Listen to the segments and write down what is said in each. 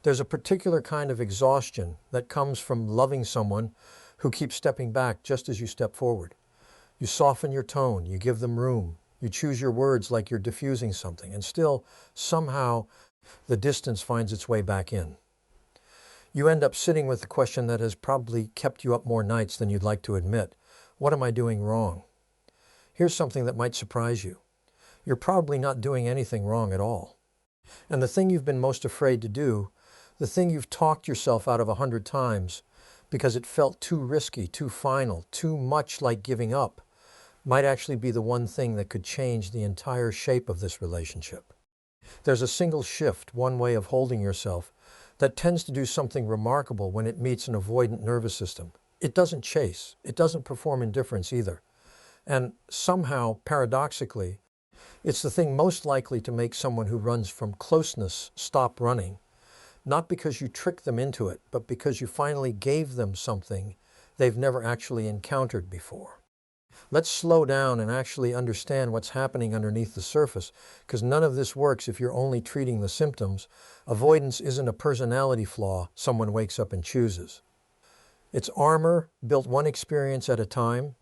There's a particular kind of exhaustion that comes from loving someone who keeps stepping back just as you step forward. You soften your tone, you give them room, you choose your words like you're diffusing something, and still, somehow, the distance finds its way back in. You end up sitting with the question that has probably kept you up more nights than you'd like to admit. What am I doing wrong? Here's something that might surprise you. You're probably not doing anything wrong at all. And the thing you've been most afraid to do, the thing you've talked yourself out of 100 times because it felt too risky, too final, too much like giving up, might actually be the one thing that could change the entire shape of this relationship. There's a single shift, one way of holding yourself, that tends to do something remarkable when it meets an avoidant nervous system. It doesn't chase. It doesn't perform indifference either. And somehow, paradoxically, it's the thing most likely to make someone who runs from closeness stop running, not because you tricked them into it, but because you finally gave them something they've never actually encountered before. Let's slow down and actually understand what's happening underneath the surface, because none of this works if you're only treating the symptoms. Avoidance isn't a personality flaw someone wakes up and chooses. It's armor built one experience at a time,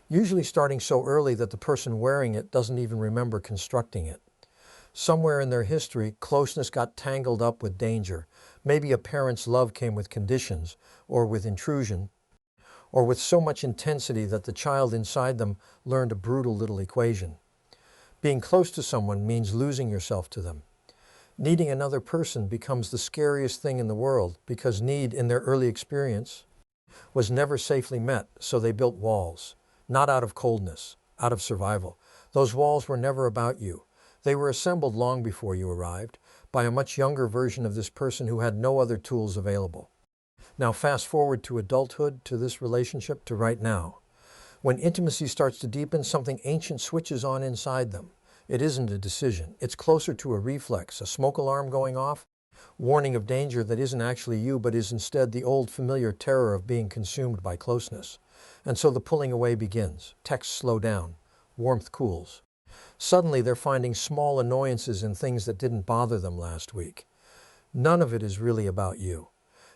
usually starting so early that the person wearing it doesn't even remember constructing it. Somewhere in their history, closeness got tangled up with danger. Maybe a parent's love came with conditions, or with intrusion, or with so much intensity that the child inside them learned a brutal little equation. Being close to someone means losing yourself to them. Needing another person becomes the scariest thing in the world because need, in their early experience, was never safely met, so they built walls. Not out of coldness, out of survival. Those walls were never about you. They were assembled long before you arrived by a much younger version of this person who had no other tools available. Now fast forward to adulthood, to this relationship, to right now. When intimacy starts to deepen, something ancient switches on inside them. It isn't a decision. It's closer to a reflex, a smoke alarm going off, warning of danger that isn't actually you, but is instead the old familiar terror of being consumed by closeness. And so the pulling away begins. Texts slow down. Warmth cools. Suddenly they're finding small annoyances in things that didn't bother them last week. None of it is really about you.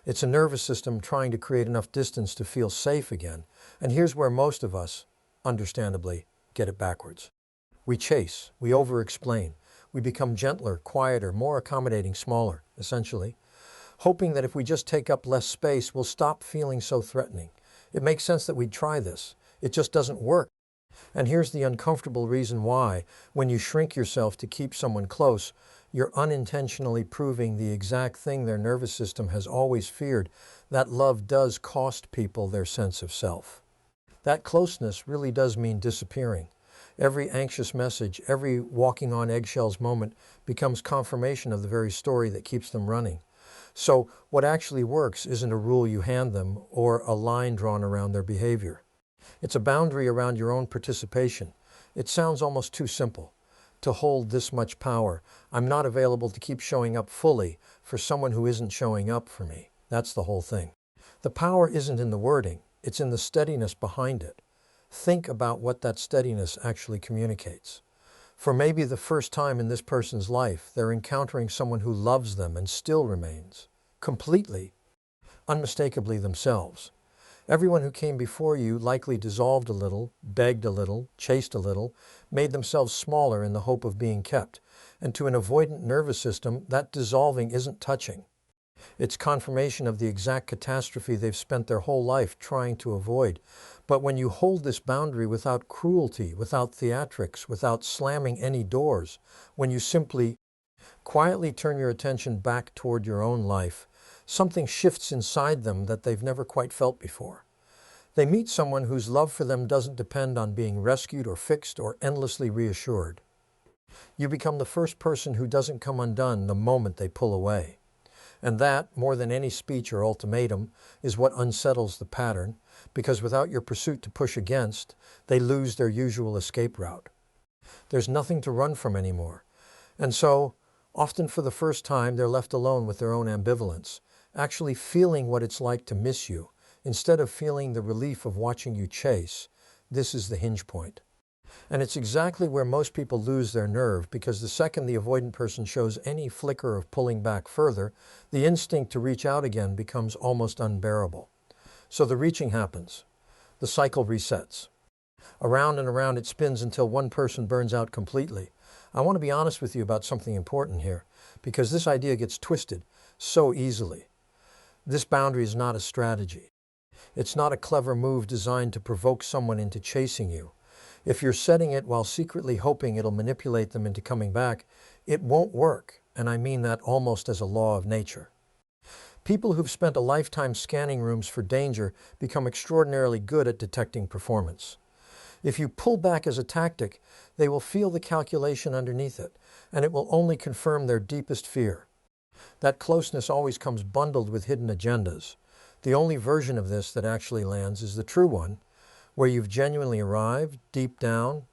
It's a nervous system trying to create enough distance to feel safe again. And here's where most of us, understandably, get it backwards. We chase, we over-explain, we become gentler, quieter, more accommodating, smaller, essentially, hoping that if we just take up less space, we'll stop feeling so threatening. It makes sense that we'd try this. It just doesn't work. And here's the uncomfortable reason why. When you shrink yourself to keep someone close, you're unintentionally proving the exact thing their nervous system has always feared, that love does cost people their sense of self. That closeness really does mean disappearing. Every anxious message, every walking on eggshells moment becomes confirmation of the very story that keeps them running. So what actually works isn't a rule you hand them or a line drawn around their behavior. It's a boundary around your own participation. It sounds almost too simple. To hold this much power, I'm not available to keep showing up fully for someone who isn't showing up for me. That's the whole thing. The power isn't in the wording, it's in the steadiness behind it. Think about what that steadiness actually communicates. For maybe the first time in this person's life, they're encountering someone who loves them and still remains, completely, unmistakably themselves. Everyone who came before you likely dissolved a little, begged a little, chased a little, made themselves smaller in the hope of being kept. And to an avoidant nervous system, that dissolving isn't touching. It's confirmation of the exact catastrophe they've spent their whole life trying to avoid. But when you hold this boundary without cruelty, without theatrics, without slamming any doors, when you simply quietly turn your attention back toward your own life, something shifts inside them that they've never quite felt before. They meet someone whose love for them doesn't depend on being rescued or fixed or endlessly reassured. You become the first person who doesn't come undone the moment they pull away. And that, more than any speech or ultimatum, is what unsettles the pattern, because without your pursuit to push against, they lose their usual escape route. There's nothing to run from anymore. And so, often for the first time, they're left alone with their own ambivalence, actually feeling what it's like to miss you, instead of feeling the relief of watching you chase. This is the hinge point. And it's exactly where most people lose their nerve, because the second the avoidant person shows any flicker of pulling back further, the instinct to reach out again becomes almost unbearable. So the reaching happens. The cycle resets. Around and around it spins until one person burns out completely. I want to be honest with you about something important here, because this idea gets twisted so easily. This boundary is not a strategy. It's not a clever move designed to provoke someone into chasing you. If you're setting it while secretly hoping it'll manipulate them into coming back, it won't work, and I mean that almost as a law of nature. People who've spent a lifetime scanning rooms for danger become extraordinarily good at detecting performance. If you pull back as a tactic, they will feel the calculation underneath it, and it will only confirm their deepest fear. That closeness always comes bundled with hidden agendas. The only version of this that actually lands is the true one, where you've genuinely arrived, deep down,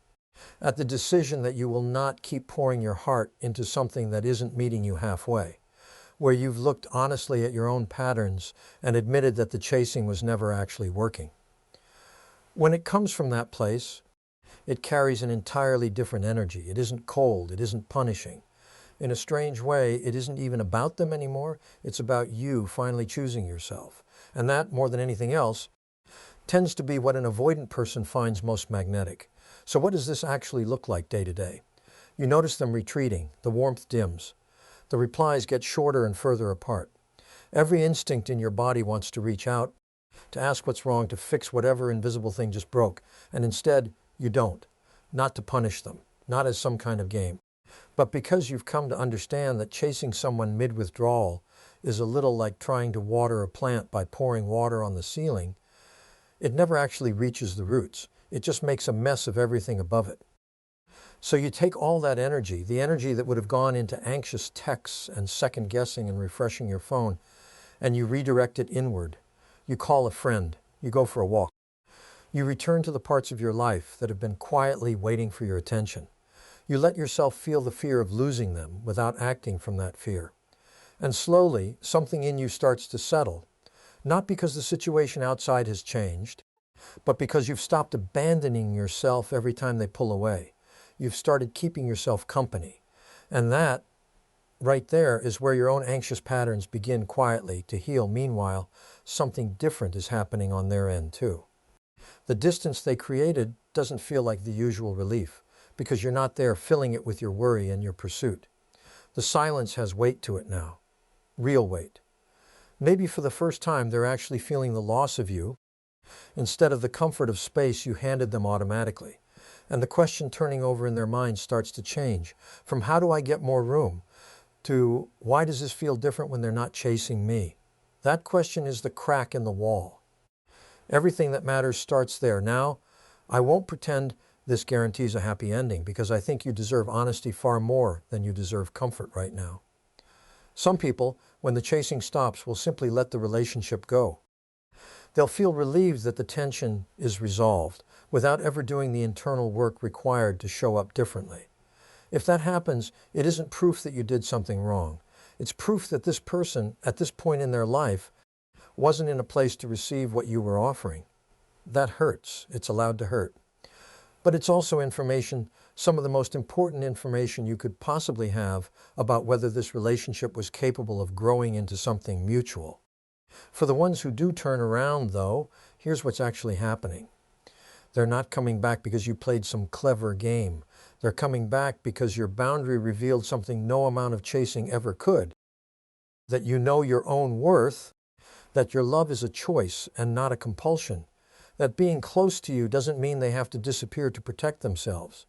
at the decision that you will not keep pouring your heart into something that isn't meeting you halfway, where you've looked honestly at your own patterns and admitted that the chasing was never actually working. When it comes from that place, it carries an entirely different energy. It isn't cold, it isn't punishing. In a strange way, it isn't even about them anymore. It's about you finally choosing yourself. And that, more than anything else, tends to be what an avoidant person finds most magnetic. So what does this actually look like day to day? You notice them retreating, the warmth dims. The replies get shorter and further apart. Every instinct in your body wants to reach out, to ask what's wrong, to fix whatever invisible thing just broke. And instead, you don't. Not to punish them, not as some kind of game. But because you've come to understand that chasing someone mid-withdrawal is a little like trying to water a plant by pouring water on the ceiling, it never actually reaches the roots. It just makes a mess of everything above it. So you take all that energy, the energy that would have gone into anxious texts and second-guessing and refreshing your phone, and you redirect it inward. You call a friend. You go for a walk. You return to the parts of your life that have been quietly waiting for your attention. You let yourself feel the fear of losing them without acting from that fear. And slowly, something in you starts to settle, not because the situation outside has changed, but because you've stopped abandoning yourself every time they pull away. You've started keeping yourself company. And that, right there, is where your own anxious patterns begin quietly to heal. Meanwhile, something different is happening on their end too. The distance they created doesn't feel like the usual relief, because you're not there filling it with your worry and your pursuit. The silence has weight to it now, real weight. Maybe for the first time they're actually feeling the loss of you instead of the comfort of space you handed them automatically. And the question turning over in their minds starts to change from how do I get more room to why does this feel different when they're not chasing me? That question is the crack in the wall. Everything that matters starts there. Now, I won't pretend this guarantees a happy ending, because I think you deserve honesty far more than you deserve comfort right now. Some people, when the chasing stops, will simply let the relationship go. They'll feel relieved that the tension is resolved without ever doing the internal work required to show up differently. If that happens, it isn't proof that you did something wrong. It's proof that this person, at this point in their life, wasn't in a place to receive what you were offering. That hurts. It's allowed to hurt. But it's also information, some of the most important information you could possibly have about whether this relationship was capable of growing into something mutual. For the ones who do turn around, though, here's what's actually happening. They're not coming back because you played some clever game. They're coming back because your boundary revealed something no amount of chasing ever could. That you know your own worth, that your love is a choice and not a compulsion. That being close to you doesn't mean they have to disappear to protect themselves.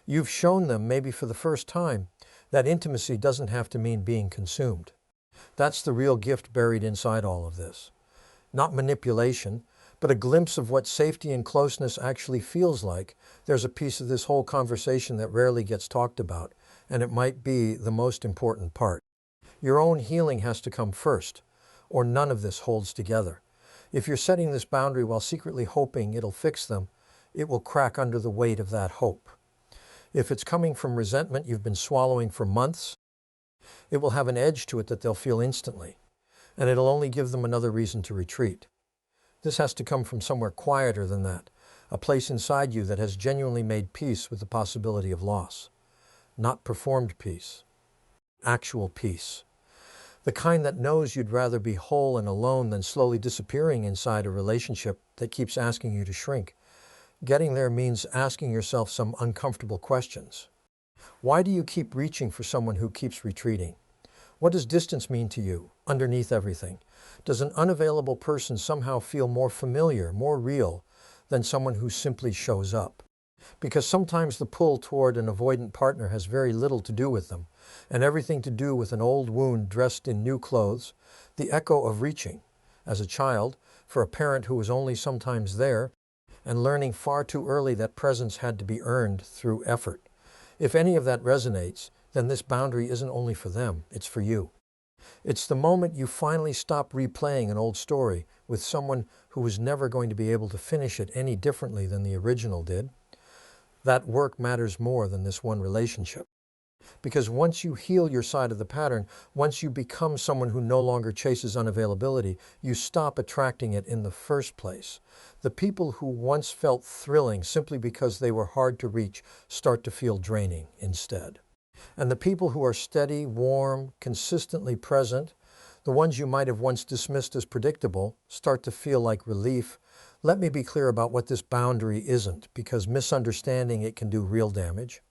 You've shown them, maybe for the first time, that intimacy doesn't have to mean being consumed. That's the real gift buried inside all of this. Not manipulation, but a glimpse of what safety and closeness actually feels like. There's a piece of this whole conversation that rarely gets talked about, and it might be the most important part. Your own healing has to come first, or none of this holds together. If you're setting this boundary while secretly hoping it'll fix them, it will crack under the weight of that hope. If it's coming from resentment you've been swallowing for months, it will have an edge to it that they'll feel instantly, and it'll only give them another reason to retreat. This has to come from somewhere quieter than that, a place inside you that has genuinely made peace with the possibility of loss. Not performed peace, actual peace. The kind that knows you'd rather be whole and alone than slowly disappearing inside a relationship that keeps asking you to shrink. Getting there means asking yourself some uncomfortable questions. Why do you keep reaching for someone who keeps retreating? What does distance mean to you, underneath everything? Does an unavailable person somehow feel more familiar, more real, than someone who simply shows up? Because sometimes the pull toward an avoidant partner has very little to do with them, and everything to do with an old wound dressed in new clothes, the echo of reaching, as a child, for a parent who was only sometimes there, and learning far too early that presence had to be earned through effort. If any of that resonates, then this boundary isn't only for them, it's for you. It's the moment you finally stop replaying an old story with someone who was never going to be able to finish it any differently than the original did. That work matters more than this one relationship. Because once you heal your side of the pattern, once you become someone who no longer chases unavailability, you stop attracting it in the first place. The people who once felt thrilling simply because they were hard to reach start to feel draining instead. And the people who are steady, warm, consistently present, the ones you might have once dismissed as predictable, start to feel like relief. Let me be clear about what this boundary isn't, because misunderstanding it can do real damage.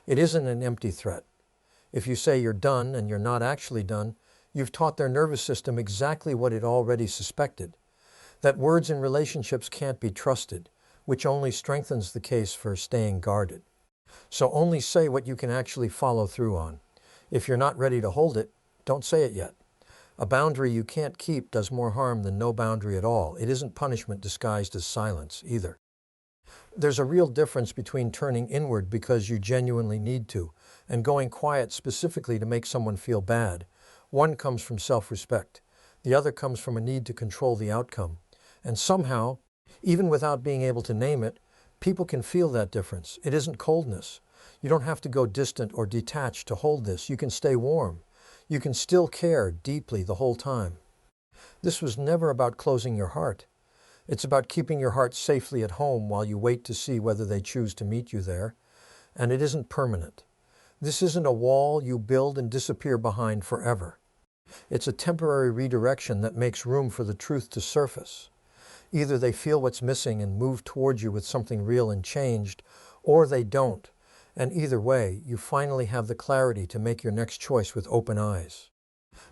It isn't an empty threat. If you say you're done and you're not actually done, you've taught their nervous system exactly what it already suspected, that words in relationships can't be trusted, which only strengthens the case for staying guarded. So only say what you can actually follow through on. If you're not ready to hold it, don't say it yet. A boundary you can't keep does more harm than no boundary at all. It isn't punishment disguised as silence either. There's a real difference between turning inward because you genuinely need to, and going quiet specifically to make someone feel bad. One comes from self-respect. The other comes from a need to control the outcome. And somehow, even without being able to name it, people can feel that difference. It isn't coldness. You don't have to go distant or detached to hold this. You can stay warm. You can still care deeply the whole time. This was never about closing your heart. It's about keeping your heart safely at home while you wait to see whether they choose to meet you there. And it isn't permanent. This isn't a wall you build and disappear behind forever. It's a temporary redirection that makes room for the truth to surface. Either they feel what's missing and move towards you with something real and changed, or they don't. And either way, you finally have the clarity to make your next choice with open eyes.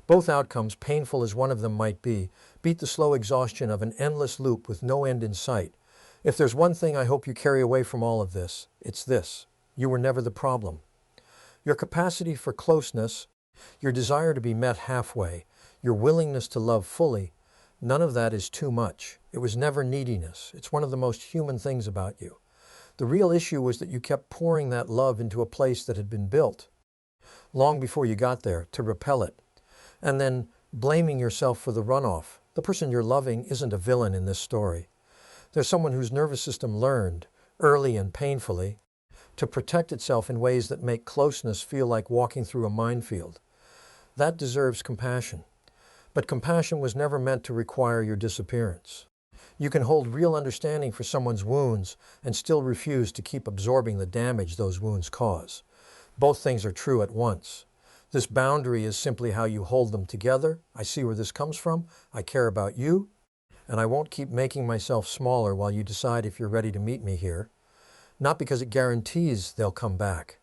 Both outcomes, painful as one of them might be, beat the slow exhaustion of an endless loop with no end in sight. If there's one thing I hope you carry away from all of this, it's this: you were never the problem. Your capacity for closeness, your desire to be met halfway, your willingness to love fully, none of that is too much. It was never neediness. It's one of the most human things about you. The real issue was that you kept pouring that love into a place that had been built long before you got there to repel it, and then blaming yourself for the runoff. The person you're loving isn't a villain in this story. They're someone whose nervous system learned, early and painfully, to protect itself in ways that make closeness feel like walking through a minefield. That deserves compassion. But compassion was never meant to require your disappearance. You can hold real understanding for someone's wounds and still refuse to keep absorbing the damage those wounds cause. Both things are true at once. This boundary is simply how you hold them together. I see where this comes from. I care about you, and I won't keep making myself smaller while you decide if you're ready to meet me here. Not because it guarantees they'll come back.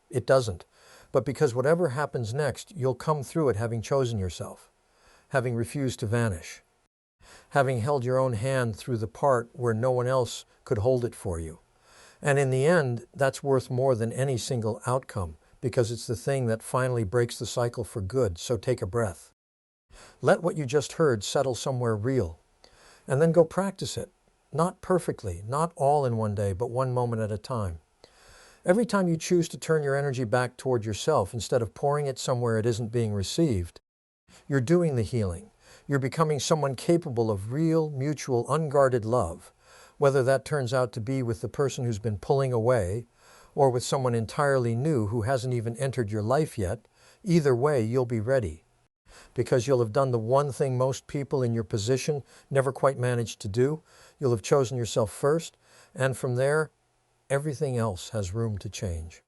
It doesn't. But because whatever happens next, you'll come through it having chosen yourself, having refused to vanish, having held your own hand through the part where no one else could hold it for you. And in the end, that's worth more than any single outcome, because it's the thing that finally breaks the cycle for good. So take a breath. Let what you just heard settle somewhere real, and then go practice it. Not perfectly, not all in one day, but one moment at a time. Every time you choose to turn your energy back toward yourself instead of pouring it somewhere it isn't being received, you're doing the healing. You're becoming someone capable of real, mutual, unguarded love, whether that turns out to be with the person who's been pulling away or with someone entirely new who hasn't even entered your life yet. Either way, you'll be ready, because you'll have done the one thing most people in your position never quite managed to do. You'll have chosen yourself first, And from there, everything else has room to change.